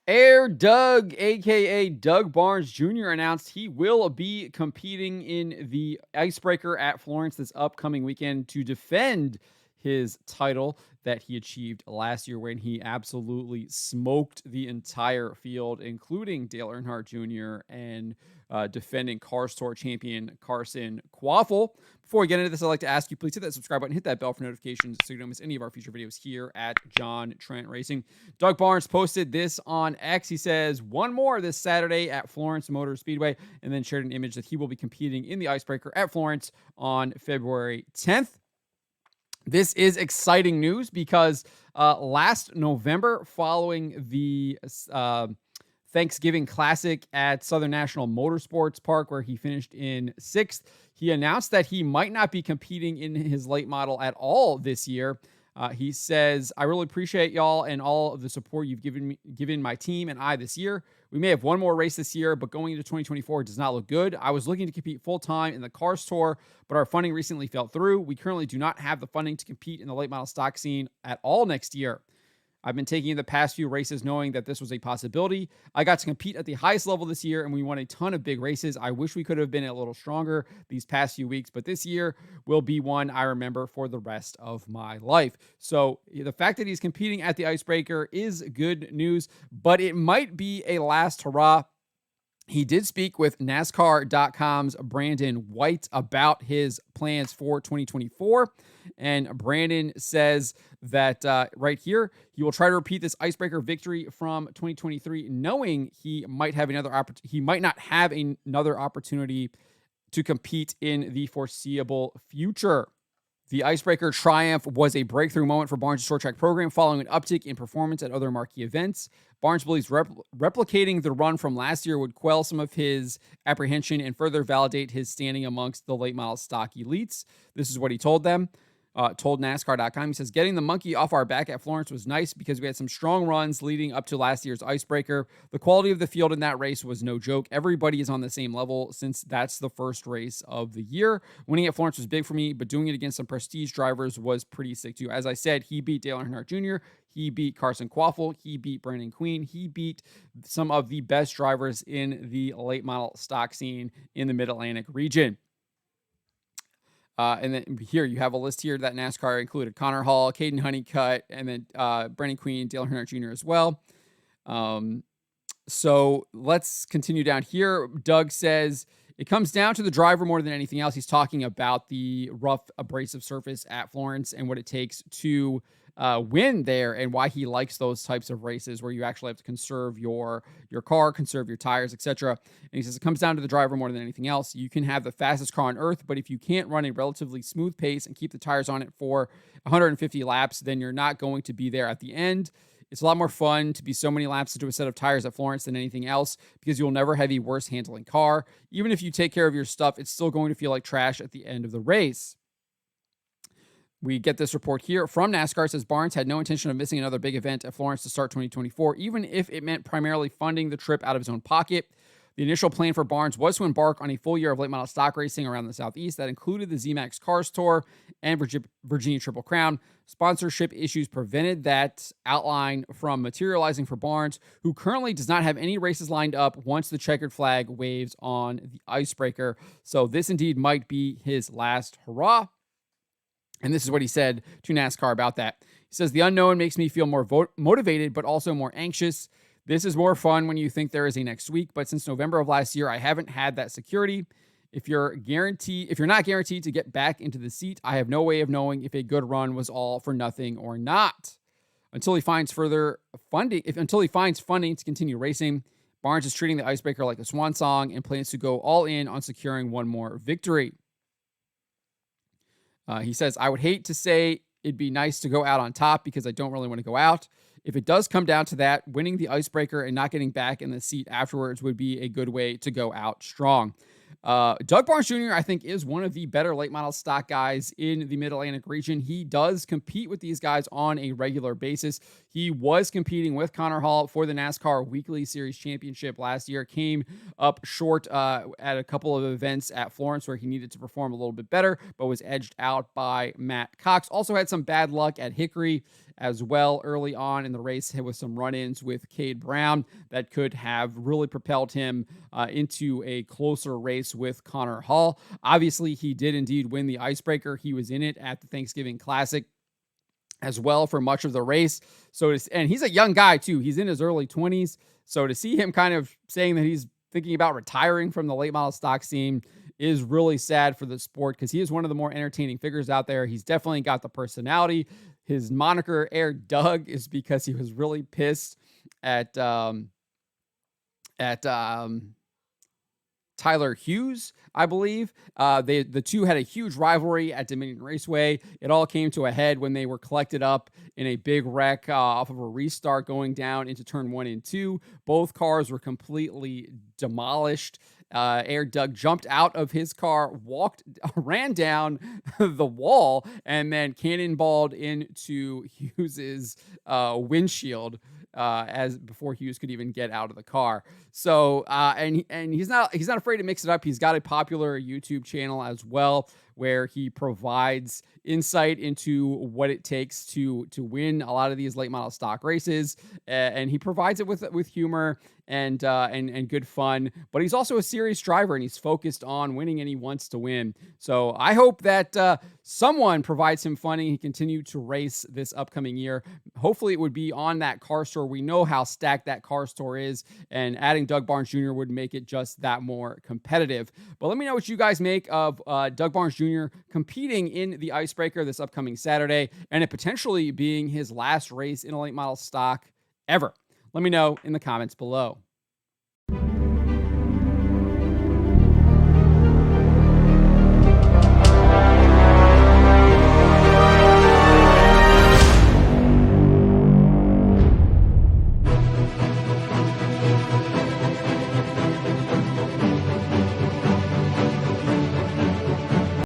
Air Doug, aka Doug Barnes Jr., announced he will be competing in the Icebreaker at Florence this upcoming weekend to defend his title that he achieved last year when he absolutely smoked the entire field, including Dale Earnhardt Jr. and defending Cars Tour champion Carson Quaffle. Before we get into this, I'd like to ask you, please hit that subscribe button, hit that bell for notifications so you don't miss any of our future videos here at John Trent Racing. Doug Barnes posted this on X. He says, one more this Saturday at Florence Motor Speedway, and then shared an image that he will be competing in the Icebreaker at Florence on February 10th. This is exciting news because last November, following the Thanksgiving Classic at Southern National Motorsports Park, where he finished in 6th, he announced that he might not be competing in his late model at all this year. He says, I really appreciate y'all and all of the support you've given my team and I this year. We may have one more race this year, but going into 2024 does not look good. I was looking to compete full-time in the Cars Tour, but our funding recently fell through. We currently do not have the funding to compete in the late model stock scene at all next year. I've been taking the past few races knowing that this was a possibility. I got to compete at the highest level this year, and we won a ton of big races. I wish we could have been a little stronger these past few weeks, but this year will be one I remember for the rest of my life. So the fact that he's competing at the Icebreaker is good news, but it might be a last hurrah. He did speak with NASCAR.com's Brandon White about his plans for 2024. And Brandon says that right here, he will try to repeat this Icebreaker victory from 2023, knowing he might not have another opportunity to compete in the foreseeable future. The Icebreaker triumph was a breakthrough moment for Barnes' short track program following an uptick in performance at other marquee events. Barnes believes replicating the run from last year would quell some of his apprehension and further validate his standing amongst the late model stock elites. This is what he told them. Told NASCAR.com. He says, getting the monkey off our back at Florence was nice because we had some strong runs leading up to last year's Icebreaker. The quality of the field in that race was no joke. Everybody is on the same level since that's the first race of the year. Winning at Florence was big for me, but doing it against some prestige drivers was pretty sick too. As I said, he beat Dale Earnhardt Jr., he beat Carson Quaffle, he beat Brandon Queen, he beat some of the best drivers in the late model stock scene in the Mid-Atlantic region. And then here you have a list here that NASCAR included Connor Hall, Caden Honeycutt, and then Brandon Queen, Dale Earnhardt Jr. as well. So let's continue down here. Doug says it comes down to the driver more than anything else. He's talking about the rough, abrasive surface at Florence and what it takes to win there, and why he likes those types of races where you actually have to conserve your car, conserve your tires, etc. And he says it comes down to the driver more than anything else. You can have the fastest car on earth, but if you can't run a relatively smooth pace and keep the tires on it for 150 laps, then you're not going to be there at the end. It's a lot more fun to be so many laps into a set of tires at Florence than anything else because you'll never have a worse handling car. Even if you take care of your stuff, it's still going to feel like trash at the end of the race. We get this report here from NASCAR. It says Barnes had no intention of missing another big event at Florence to start 2024, even if it meant primarily funding the trip out of his own pocket. The initial plan for Barnes was to embark on a full year of late model stock racing around the Southeast that included the ZMAX Cars Tour and Virginia Triple Crown. Sponsorship issues prevented that outline from materializing for Barnes, who currently does not have any races lined up once the checkered flag waves on the Icebreaker. So this indeed might be his last hurrah. And this is what he said to NASCAR about that. He says, the unknown makes me feel more motivated, but also more anxious. This is more fun when you think there is a next week, but since November of last year, I haven't had that security. If you're not guaranteed to get back into the seat, I have no way of knowing if a good run was all for nothing or not. Until he finds funding to continue racing, Barnes is treating the Icebreaker like a swan song and plans to go all in on securing one more victory. He says, I would hate to say it'd be nice to go out on top because I don't really want to go out. If it does come down to that, winning the Icebreaker and not getting back in the seat afterwards would be a good way to go out strong. Doug Barnes Jr., I think, is one of the better late model stock guys in the Mid-Atlantic region. He does compete with these guys on a regular basis. He was competing with Connor Hall for the NASCAR Weekly Series Championship last year, came up short at a couple of events at Florence where he needed to perform a little bit better, but was edged out by Matt Cox. Also had some bad luck at Hickory as well early on in the race with some run-ins with Cade Brown that could have really propelled him into a closer race with Connor Hall. Obviously, he did indeed win the Icebreaker. He was in it at the Thanksgiving Classic as well for much of the race. And he's a young guy too. He's in his early 20s. So to see him kind of saying that he's thinking about retiring from the late model stock scene is really sad for the sport, because he is one of the more entertaining figures out there. He's definitely got the personality. His moniker Air Doug is because he was really pissed at Tyler Hughes, I believe. The two had a huge rivalry at Dominion Raceway. It all came to a head when they were collected up in a big wreck off of a restart going down into turn 1 and 2. Both cars were completely demolished. Air Doug jumped out of his car, ran down the wall, and then cannonballed into Hughes's windshield as before Hughes could even get out of the car. So and he's not afraid to mix it up. He's got a popular YouTube channel as well, where he provides insight into what it takes to win a lot of these late model stock races, and he provides it with humor and good fun. But he's also a serious driver, and he's focused on winning, and he wants to win. So I hope that someone provides him funding. He continue to race this upcoming year. Hopefully, it would be on that car store. We know how stacked that car store is, and adding Doug Barnes Jr. would make it just that more competitive. But let me know what you guys make of Doug Barnes Jr. competing in the Icebreaker this upcoming Saturday, and it potentially being his last race in a late model stock ever. Let me know in the comments below.